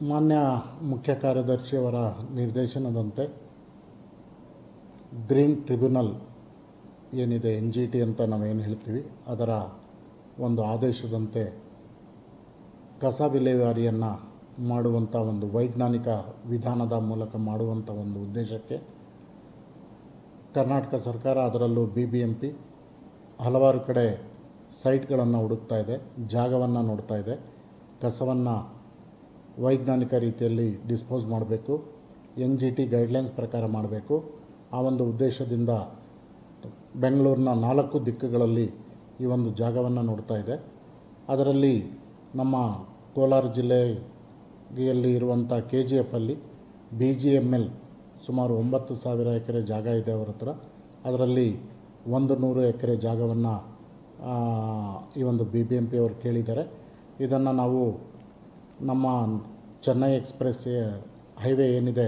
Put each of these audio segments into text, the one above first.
ಮಾನ್ಯ ಮುಖ್ಯ ಕಾರ್ಯದರ್ಶಿಯವರ ನಿರ್ದೇಶನದಂತೆ ಗ್ರೀನ್ ಟ್ರಿಬ್ಯುನಲ್ ಏನಿದೆ NGT ಅಂತ ನಾವೇನು ಹೇಳ್ತೀವಿ ಅದರ ಒಂದು ಆದೇಶದಂತೆ ಕಸ ವಿಲೇವಾರಿಯನ್ನು ಮಾಡುವಂಥ ಒಂದು ವೈಜ್ಞಾನಿಕ ವಿಧಾನದ ಮೂಲಕ ಮಾಡುವಂಥ ಒಂದು ಉದ್ದೇಶಕ್ಕೆ ಕರ್ನಾಟಕ ಸರ್ಕಾರ ಅದರಲ್ಲೂ BBMP ಹಲವಾರು ಕಡೆ ಸೈಟ್ಗಳನ್ನು ಹುಡುಕ್ತಾ ಇದೆ, ಜಾಗವನ್ನು ನೋಡ್ತಾ ಇದೆ. ಕಸವನ್ನು ವೈಜ್ಞಾನಿಕ ರೀತಿಯಲ್ಲಿ ಡಿಸ್ಪೋಸ್ ಮಾಡಬೇಕು, NGT ಗೈಡ್ಲೈನ್ಸ್ ಪ್ರಕಾರ ಮಾಡಬೇಕು. ಆ ಒಂದು ಉದ್ದೇಶದಿಂದ ಬೆಂಗಳೂರಿನ 4 ದಿಕ್ಕುಗಳಲ್ಲಿ ಈ ಒಂದು ಜಾಗವನ್ನು ನೋಡ್ತಾ ಇದೆ. ಅದರಲ್ಲಿ ನಮ್ಮ ಕೋಲಾರ ಜಿಲ್ಲೆಯಲ್ಲಿ ಇರುವಂಥ KGF ಅಲ್ಲಿ BGML ಸುಮಾರು 9,000 ಎಕರೆ ಜಾಗ ಇದೆ ಅವರ ಹತ್ರ. ಅದರಲ್ಲಿ 100 ಎಕರೆ ಜಾಗವನ್ನು ಈ ಒಂದು BBMP ಅವರು ಕೇಳಿದ್ದಾರೆ. ಇದನ್ನು ನಾವು ನಮ್ಮ ಚೆನ್ನೈ ಎಕ್ಸ್ಪ್ರೆಸ್ ಹೈವೇ ಏನಿದೆ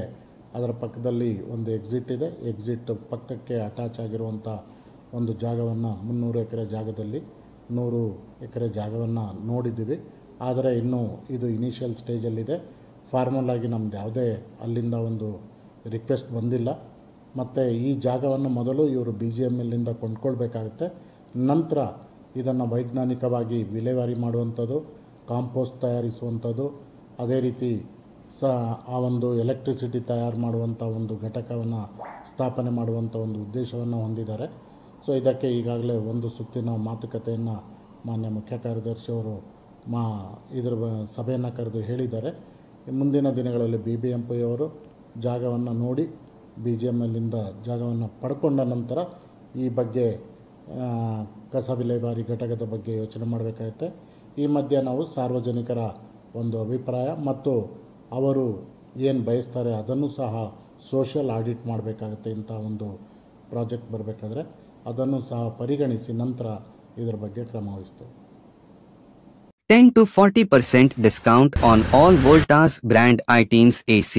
ಅದರ ಪಕ್ಕದಲ್ಲಿ ಒಂದು ಎಕ್ಸಿಟ್ ಇದೆ, ಎಕ್ಸಿಟ್ ಪಕ್ಕಕ್ಕೆ ಅಟ್ಯಾಚ್ ಆಗಿರುವಂಥ ಒಂದು ಜಾಗವನ್ನು 300 ಎಕರೆ ಜಾಗದಲ್ಲಿ 100 ಎಕರೆ ಜಾಗವನ್ನು ನೋಡಿದ್ದೀವಿ. ಆದರೆ ಇನ್ನೂ ಇದು ಇನಿಷಿಯಲ್ ಸ್ಟೇಜಲ್ಲಿದೆ. ಫಾರ್ಮಲ್ ಆಗಿ ನಮ್ದು ಯಾವುದೇ ಅಲ್ಲಿಂದ ಒಂದು ರಿಕ್ವೆಸ್ಟ್ ಬಂದಿಲ್ಲ. ಮತ್ತು ಈ ಜಾಗವನ್ನು ಮೊದಲು ಇವರು BGMLನಿಂದ ಕೊಂಡ್ಕೊಳ್ಬೇಕಾಗುತ್ತೆ. ನಂತರ ಇದನ್ನು ವೈಜ್ಞಾನಿಕವಾಗಿ ವಿಲೇವಾರಿ ಮಾಡುವಂಥದ್ದು, ಕಾಂಪೋಸ್ಟ್ ತಯಾರಿಸುವಂಥದ್ದು, ಅದೇ ರೀತಿ ಆ ಒಂದು ಎಲೆಕ್ಟ್ರಿಸಿಟಿ ತಯಾರು ಮಾಡುವಂಥ ಒಂದು ಘಟಕವನ್ನು ಸ್ಥಾಪನೆ ಮಾಡುವಂಥ ಒಂದು ಉದ್ದೇಶವನ್ನು ಹೊಂದಿದ್ದಾರೆ. ಸೊ ಇದಕ್ಕೆ ಈಗಾಗಲೇ ಒಂದು ಸುತ್ತಿನ ಮಾತುಕತೆಯನ್ನು ಮಾನ್ಯ ಮುಖ್ಯ ಕಾರ್ಯದರ್ಶಿಯವರು ಇದರ ಸಭೆಯನ್ನು ಕರೆದು ಹೇಳಿದ್ದಾರೆ. ಮುಂದಿನ ದಿನಗಳಲ್ಲಿ BBMP ಅವರು ಜಾಗವನ್ನು ನೋಡಿ BGMLನಿಂದ ಜಾಗವನ್ನು ಪಡ್ಕೊಂಡ ನಂತರ ಈ ಬಗ್ಗೆ ಕಸ ವಿಲೇವಾರಿ ಘಟಕದ ಬಗ್ಗೆ ಯೋಚನೆ ಮಾಡಬೇಕಾಗುತ್ತೆ. ಈ ಮಧ್ಯೆ ನಾವು ಸಾರ್ವಜನಿಕರ ಒಂದು ಅಭಿಪ್ರಾಯ ಮತ್ತು ಅವರು ಏನು ಬಯಸ್ತಾರೆ ಅದನ್ನು ಸಹ ಸೋಷಿಯಲ್ ಆಡಿಟ್ ಮಾಡಬೇಕಾಗುತ್ತೆ. ಇಂಥ ಒಂದು ಪ್ರಾಜೆಕ್ಟ್ ಬರಬೇಕಾದ್ರೆ ಅದನ್ನು ಸಹ ಪರಿಗಣಿಸಿ ನಂತರ ಇದರ ಬಗ್ಗೆ ಕ್ರಮ ವಹಿಸ್ತೇವೆ. 10 to 40% discount on all Voltas brand items, AC,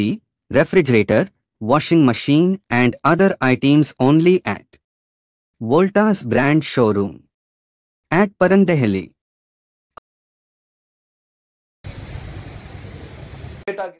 refrigerator, washing machine and other items only at Voltas brand showroom at Parandehali.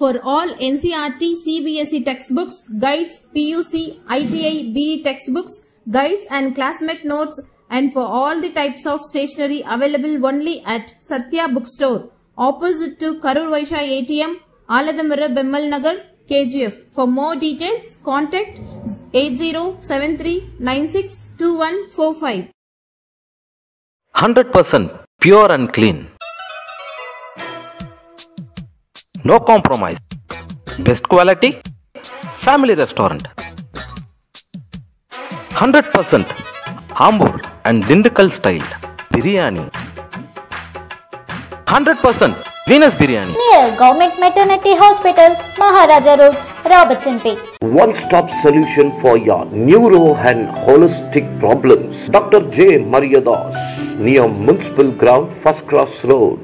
For all NCERT, CBSE textbooks, guides, PUC, ITI, BE textbooks, guides and classmate notes, and for all the types of stationery available only at Satya Bookstore, opposite to Karur Vaishya ATM, Aladamara, Bemmal Nagar, KGF. For more details, contact 8073962145. 100% pure and clean. No compromise. Best quality. Family restaurant. 100% Hambur and Dindukal style biryani. 100% Venus biryani. Near Government Maternity Hospital, Maharaja Road, Robertsonpet. One-stop solution for your neuro and holistic problems. Dr. J. Mariadas, near Municipal Ground, First Cross Road.